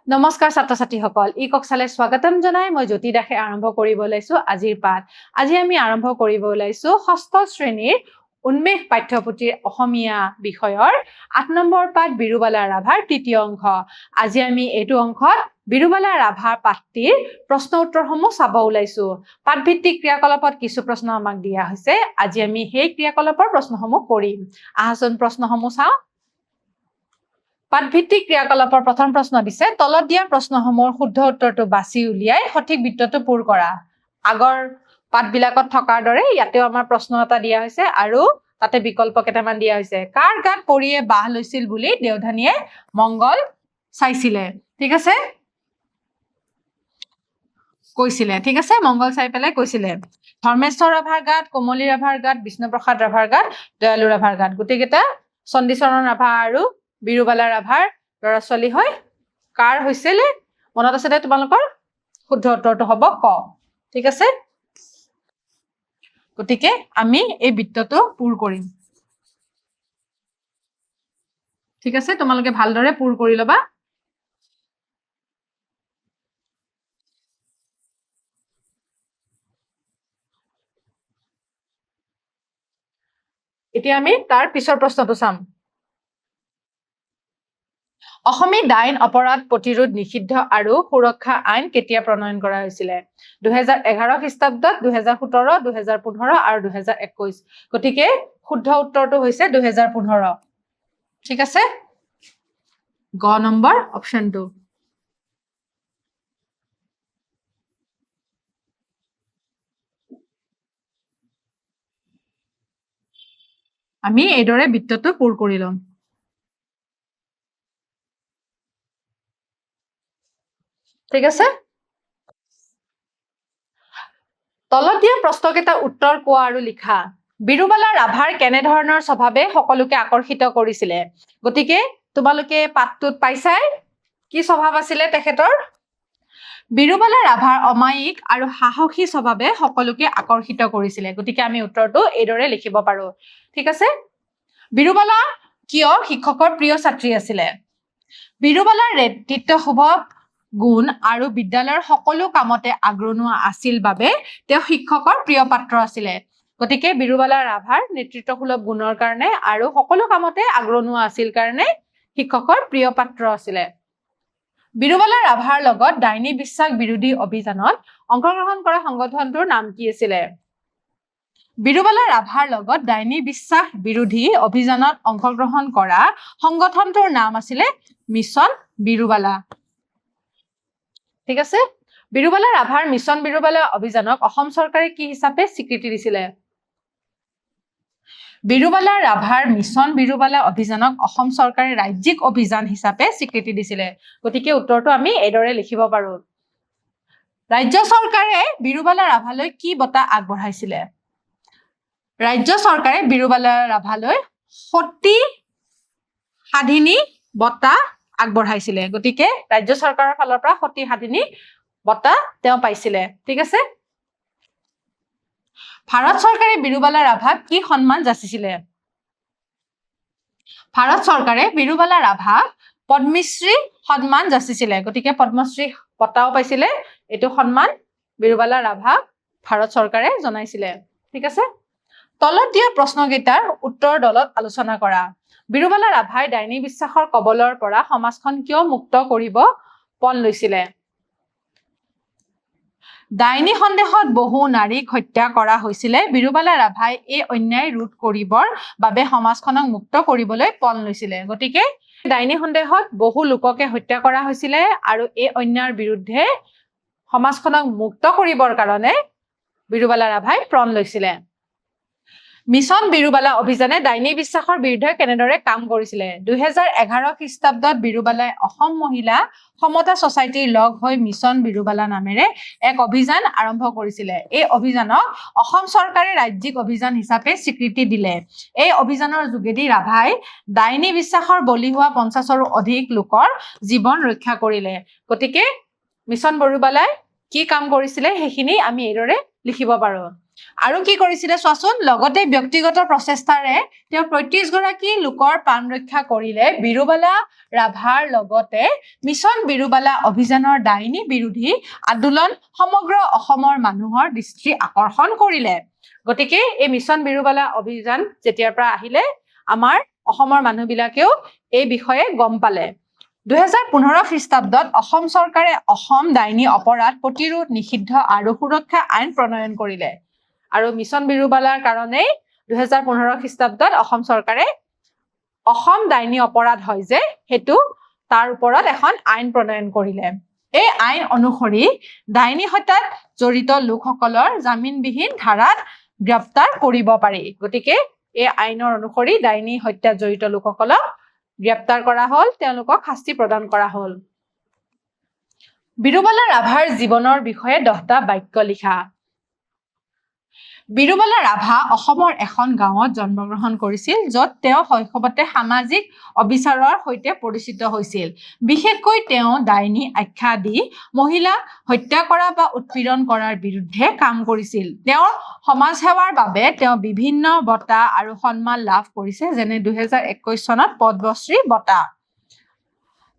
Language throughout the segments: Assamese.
নমস্কাৰ ছাত্ৰ ছাত্ৰীসকল ই কক্সালে স্বাগতম জনাই মই জ্যোতি দাসে আৰম্ভ কৰিব ওলাইছো আজিৰ পাঠ আজি আমি আৰম্ভ কৰিব ওলাইছো ষষ্ঠ শ্ৰেণীৰ উন্মেষ পাঠ্যপুথিৰ অসমীয়া বিষয়ৰ ৮ নম্বৰ পাঠ বিৰুবালা ৰাভাৰ তৃতীয় অংশ আজি আমি এইটো অংশত বিৰুবালা ৰাভাৰ পাঠটিৰ প্ৰশ্ন উত্তৰসমূহ চাব ওলাইছো পাঠভিত্তিক ক্ৰিয়াকলাপত কিছু প্ৰশ্ন আমাক দিয়া হৈছে আজি আমি সেই ক্ৰিয়াকলাপৰ প্ৰশ্নসমূহ কৰিম আহাচোন প্ৰশ্নসমূহ চাওঁ পাঠভিত্তিক ক্ৰিয়াকলাপৰ প্ৰথম প্ৰশ্ন দিছে তলত দিয়া প্ৰশ্নসমূহৰ শুদ্ধ উত্তৰটো বাছি উলিয়াই সঠিক বৃত্তটো পূৰ কৰা আগৰ পাঠবিলাকত থকাৰ দৰে ইয়াতেও আমাৰ প্ৰশ্ন এটা দিয়া হৈছে আৰু তাতে বিকল্প কেইটামান দিয়া হৈছে কাৰ গাত পৰিয়ে বাহ লৈছিল বুলি দেওধানীয়ে মংগল চাইছিলে ঠিক আছে কৈছিলে ঠিক আছে মংগল চাই পেলাই কৈছিলে ধৰ্মেশ্বৰ ৰাভাৰ গাত কোমলী ৰাভাৰ গাত বিষ্ণুপ্ৰসাদ ৰাভাৰ গাত দয়ালু ৰাভাৰ গাত গোটেইকেইটা চণ্ডীচৰণ ৰাভা আৰু বিৰুবালা ৰাভাৰ ল'ৰা ছোৱালী হয় কাৰ হৈছিল মনত আছে দে তোমালোকৰ শুদ্ধ উত্তৰটো হ'ব ক ঠিক আছে গতিকে আমি এই বৃত্তটো পূৰ কৰিম ঠিক আছে তোমালোকে ভালদৰে পূৰ কৰি ল'বা এতিয়া আমি তাৰ পিছৰ প্ৰশ্নটো চাম অসমী ডাইন অপৰাধ প্ৰতিৰোধ নিষিদ্ধ আৰু সুৰক্ষা আইন কেতিয়া প্ৰণয়ন কৰা হৈছিল 2011 খ্ৰীষ্টাব্দত 2017 2015 আৰু 2021 গতিকে শুদ্ধ উত্তৰটো হৈছে 2015 ঠিক আছে গ নম্বৰ অপচনটো আমি এইদৰে বৃত্তটো পূৰ কৰি লম ঠিক আছে তলত দিয়া প্ৰশ্নকেইটা উত্তৰ কোৱা আৰু লিখা বিৰুবালা ৰাভাৰ কেনে ধৰণৰ স্বভাৱে সকলোকে আকৰ্ষিত কৰিছিলে গতিকে তোমালোকে পাঠটোত পাইছাই কি স্বভাৱ আছিলে তেখেতৰ বিৰুবালা ৰাভাৰ অমায়িক আৰু সাহসী স্বভাৱে সকলোকে আকৰ্ষিত কৰিছিলে গতিকে আমি উত্তৰটো এইদৰে লিখিব পাৰো ঠিক আছে বিৰুবালা কিয় শিক্ষকৰ প্ৰিয় ছাত্ৰী আছিলে বিৰুবালাৰ নেতৃত্ব স্বভাৱ গুণ আৰু বিদ্যালয়ৰ সকলো কামতে আগৰণুৱা আছিল বাবে তেওঁ শিক্ষকৰ প্ৰিয় পাত্ৰ আছিলে গতিকে বিৰুবালা ৰাভাৰ নেতৃত্বসুলভ গুণৰ কাৰণে আৰু সকলো কামতে আগৰণুৱা আছিল কাৰণে শিক্ষকৰ প্ৰিয় পাত্ৰ আছিলে বিৰুবালা ৰাভাৰ লগত ডাইনী বিশ্বাস বিৰোধী অভিযানত অংশগ্ৰহণ কৰা সংগঠনটোৰ নাম কি আছিলে বিৰুবালা ৰাভাৰ লগত ডাইনী বিশ্বাস বিৰোধী অভিযানত অংশগ্ৰহণ কৰা সংগঠনটোৰ নাম আছিলে মিছন বিৰুবালা ঠিক আছে বিৰুবালা ৰাভাৰ মিছন বিৰুবালা অভিযানক অসম চৰকাৰে কি হিচাপে স্বীকৃতি দিছিলে বিৰুবালা ৰাভাৰ মিছন বিৰুবালা অভিযানক অসম চৰকাৰে ৰাজ্যিক অভিযান হিচাপে স্বীকৃতি দিছিলে গতিকে উত্তৰটো আমি এইদৰে লিখিব পাৰো ৰাজ্য চৰকাৰে বিৰুবালা ৰাভালৈ কি বঁটা আগবঢ়াইছিলে ৰাজ্য চৰকাৰে বিৰুবালা ৰাভালৈ সতী সাধিনী বঁটা আগবঢ়াইছিলে গতিকে ৰাজ্য চৰকাৰৰ ফালৰ পৰা সতী সাধিনী বঁটা তেওঁ পাইছিলে ঠিক আছে ভাৰত চৰকাৰে বিৰুবালা ৰাভাক কি সন্মান যাচিছিলে ভাৰত চৰকাৰে বিৰুবালা ৰাভাক পদ্মশ্ৰী সন্মান যাচিছিলে গতিকে পদ্মশ্ৰী বঁটাও পাইছিলে এইটো সন্মান বিৰুবালা ৰাভাক ভাৰত চৰকাৰে জনাইছিলে ঠিক আছে তলত দিয়া প্ৰশ্নকেইটাৰ উত্তৰ দলত আলোচনা কৰা বিৰুবালা ৰাভাই ডাইনী বিশ্বাসৰ কবলৰ পৰা সমাজখন কিয় মুক্ত কৰিব পণ লৈছিলে ডাইনী সন্দেহত বহু নাৰীক হত্যা কৰা হৈছিলে বিৰুবালা ৰাভাই এই অন্যায় ৰোধ কৰিবৰ বাবে সমাজখনক মুক্ত কৰিবলৈ পণ লৈছিলে গতিকে ডাইনী সন্দেহত বহু লোককে হত্যা কৰা হৈছিলে আৰু এই অন্যায়ৰ বিৰুদ্ধে সমাজখনক মুক্ত কৰিবৰ কাৰণে বিৰুবালা ৰাভাই প্रण লৈছিলে মিছন বিৰুবালা অভিযানে ডাইনী বিশ্বাসৰ বিৰুদ্ধে কেনেদৰে কাম কৰিছিলে 2011 খ্ৰীষ্টাব্দত বিৰুবালাই অসম মহিলা সমতা ছচাইটিৰ লগ হৈ মিছন বিৰুবালা নামেৰে এক অভিযান আৰম্ভ কৰিছিলে এই অভিযানক অসম চৰকাৰে ৰাজ্যিক অভিযান হিচাপে স্বীকৃতি দিলে এই অভিযানৰ যোগেদি ৰাভাই ডাইনী বিশ্বাসৰ বলি হোৱা 50ৰো অধিক লোকৰ জীৱন ৰক্ষা কৰিলে গতিকে মিছন বিৰুবালাই কি কাম কৰিছিলে সেইখিনি আমি এইদৰে লিখিব পাৰো আৰু কি কৰিছিলে চোৱাচোন, লগতে ব্যক্তিগত প্ৰচেষ্টাৰে তেওঁ ৩৫ গৰাকী লোকৰ প্ৰাণ ৰক্ষা কৰিলে। বিৰুবালা ৰাভাৰ লগতে মিছন বিৰুবালা অভিযানৰ ডাইনী বিৰোধী আন্দোলন সমগ্ৰ অসমৰ মানুহৰ দৃষ্টি আকৰ্ষণ কৰিলে। গতিকে এই মিছন বিৰুবালা অভিযান যেতিয়াৰ পৰা আহিলে আমাৰ অসমৰ মানুহবিলাকেও এই বিষয়ে গম পালে। ২০১৫ খ্ৰীষ্টাব্দত অসম চৰকাৰে অসম ডাইনী অপৰাধ প্ৰতিৰোধ নিষিদ্ধ আৰু সুৰক্ষা আইন প্ৰণয়ন কৰিলে। আৰু মিছন বিৰুবালাৰ কাৰণেই ২০১৫ খ্ৰীষ্টাব্দত অসম চৰকাৰে অসম ডাইনী অপৰাধ হয় যে সেইটো তাৰ ওপৰত এখন আইন প্ৰণয়ন কৰিলে। এই আইন অনুসৰি ডাইনী হত্যাত জড়িত লোকসকলৰ জামিনবিহীন ধাৰাত গ্ৰেপ্তাৰ কৰিব পাৰি। গতিকে এই আইনৰ অনুসৰি ডাইনী হত্যাত জড়িত লোকসকলক গ্ৰেপ্তাৰ কৰা হ'ল, তেওঁলোকক শাস্তি প্ৰদান কৰা হ'ল। বিৰুবালা ৰাভাৰ জীৱনৰ বিষয়ে 10টা বাক্য লিখা। বিৰুবালা ৰাভা অসমৰ এখন গাঁৱত জন্মগ্ৰহণ কৰিছিল, য'ত তেওঁ শৈশৱতে সামাজিক অবিচাৰৰ সৈতে পৰিচিত হৈছিল। বিশেষকৈ তেওঁ ডাইনী আখ্যা দি মহিলাক হত্যা কৰা বা উৎপীড়ন কৰাৰ বিৰুদ্ধে কাম কৰিছিল। তেওঁৰ সমাজ সেৱাৰ বাবে তেওঁ বিভিন্ন বঁটা আৰু সন্মান লাভ কৰিছে, যেনে 2021 চনত পদ্মশ্ৰী বঁটা।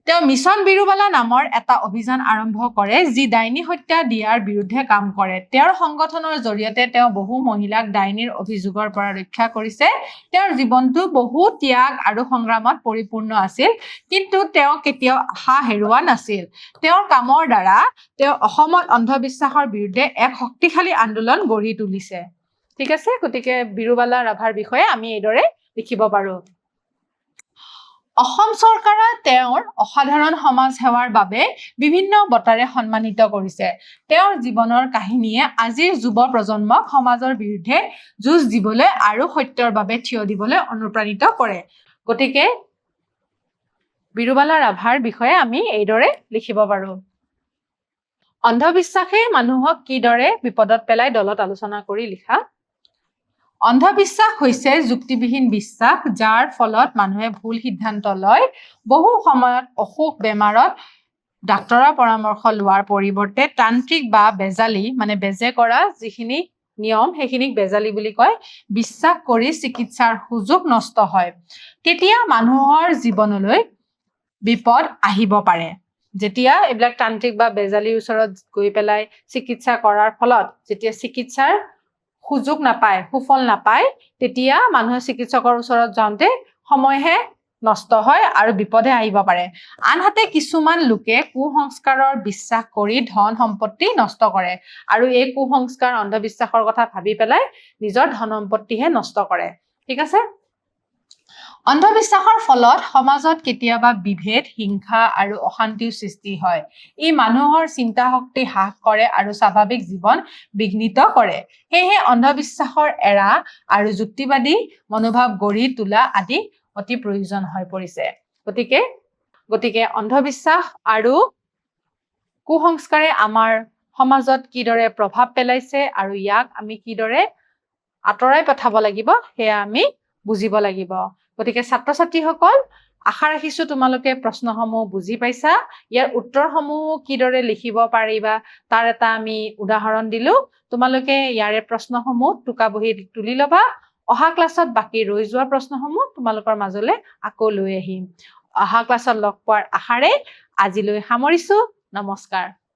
তেওঁ মিছন বিৰুবালা নামৰ এটা অভিযান আৰম্ভ কৰে, যি ডাইনী হত্যা দিয়াৰ বিৰুদ্ধে কাম কৰে। তেওঁৰ সংগঠনৰ জৰিয়তে তেওঁ বহু মহিলাক ডাইনীৰ অভিযোগৰ পৰা ৰক্ষা কৰিছে। তেওঁৰ জীৱনটো বহু ত্যাগ আৰু সংগ্ৰামত পৰিপূৰ্ণ আছিল, কিন্তু তেওঁ কেতিয়াও আশা হেৰুওৱা নাছিল। তেওঁৰ কামৰ দ্বাৰা তেওঁ অসমত অন্ধবিশ্বাসৰ বিৰুদ্ধে এক শক্তিশালী আন্দোলন গঢ়ি তুলিছে। ঠিক আছে, গতিকে বিৰুবালা ৰাভাৰ বিষয়ে আমি এইদৰে লিখিব পাৰোঁ। অসম চৰকাৰে তেওঁৰ অসাধাৰণ সমাজ সেৱাৰ বাবে বিভিন্ন বঁটাৰে সন্মানিত কৰিছে। তেওঁৰ জীৱনৰ কাহিনীয়ে আজিৰ যুৱ প্ৰজন্মক সমাজৰ বিৰুদ্ধে যুঁজ দিবলৈ আৰু সত্যৰ বাবে থিয় দিবলৈ অনুপ্ৰাণিত কৰে। গতিকে বিৰুবালা ৰাভাৰ বিষয়ে আমি এইদৰে লিখিব পাৰোঁ। অন্ধবিশ্বাসে মানুহক কিদৰে বিপদত পেলাই দলত আলোচনা কৰি লিখা। অন্ধবিশ্বাস হৈছে যুক্তিবিহীন বিশ্বাস, যাৰ ফলত মানুহে ভুল সিদ্ধান্ত লয়। বহু সময়ত অসুখ বেমাৰত ডাক্তৰৰ পৰামৰ্শ লোৱাৰ পৰিৱৰ্তে তান্ত্ৰিক বা বেজালী বেজে কৰা যিখিনি নিয়ম সেইখিনিক বেজালী বুলি কয়, বিশ্বাস কৰি চিকিৎসাৰ সুযোগ নষ্ট হয়। তেতিয়া মানুহৰ জীৱনলৈ বিপদ আহিব পাৰে। যেতিয়া এইবিলাক তান্ত্ৰিক বা বেজালীৰ ওচৰত গৈ পেলাই চিকিৎসা কৰাৰ ফলত যেতিয়া চিকিৎসাৰ সুযোগ নাপায়, সুফল নাপায়, তেতিয়া মানুহে চিকিৎসকৰ ওচৰত যাওঁতে সময়হে নষ্ট হয় আৰু বিপদে আহিব পাৰে। আনহাতে কিছুমান লোকে কুসংস্কাৰৰ বিশ্বাস কৰি ধন সম্পত্তি নষ্ট কৰে আৰু এই কুসংস্কাৰ অন্ধবিশ্বাসৰ কথা ভাবি পেলাই নিজৰ ধন সম্পত্তিহে নষ্ট কৰে। ঠিক আছে, অন্ধবিশ্বাসৰ ফলত সমাজত কেতিয়াবা বিভেদ, হিংসা আৰু অশান্তিৰ সৃষ্টি হয়। ই মানুহৰ চিন্তা শক্তি হ্ৰাস কৰে আৰু স্বাভাৱিক জীৱন বিঘ্নিত কৰে। সেয়েহে অন্ধবিশ্বাসৰ এৰা আৰু যুক্তিবাদী মনোভাৱ গঢ়ি তোলা আদি অতি প্ৰয়োজন হৈ পৰিছে। গতিকে অন্ধবিশ্বাস আৰু কুসংস্কাৰে আমাৰ সমাজত কিদৰে প্ৰভাৱ পেলাইছে আৰু ইয়াক আমি কিদৰে আঁতৰাই পঠাব লাগিব সেয়া আমি বুজিব লাগিব। গতিকে ছাত্ৰ ছাত্ৰীসকল, আশা ৰাখিছোঁ তোমালোকে প্ৰশ্নসমূহ বুজি পাইছা। ইয়াৰ উত্তৰসমূহ কিদৰে লিখিব পাৰিবা তাৰ এটা আমি উদাহৰণ দিলোঁ। তোমালোকে ইয়াৰে প্ৰশ্নসমূহ টোকা বহীত তুলি ল'বা। অহা ক্লাছত বাকী ৰৈ যোৱা প্ৰশ্নসমূহ তোমালোকৰ মাজলৈ আকৌ লৈ আহিম। অহা ক্লাছত লগ পোৱাৰ আশাৰে আজিলৈ সামৰিছোঁ। নমস্কাৰ।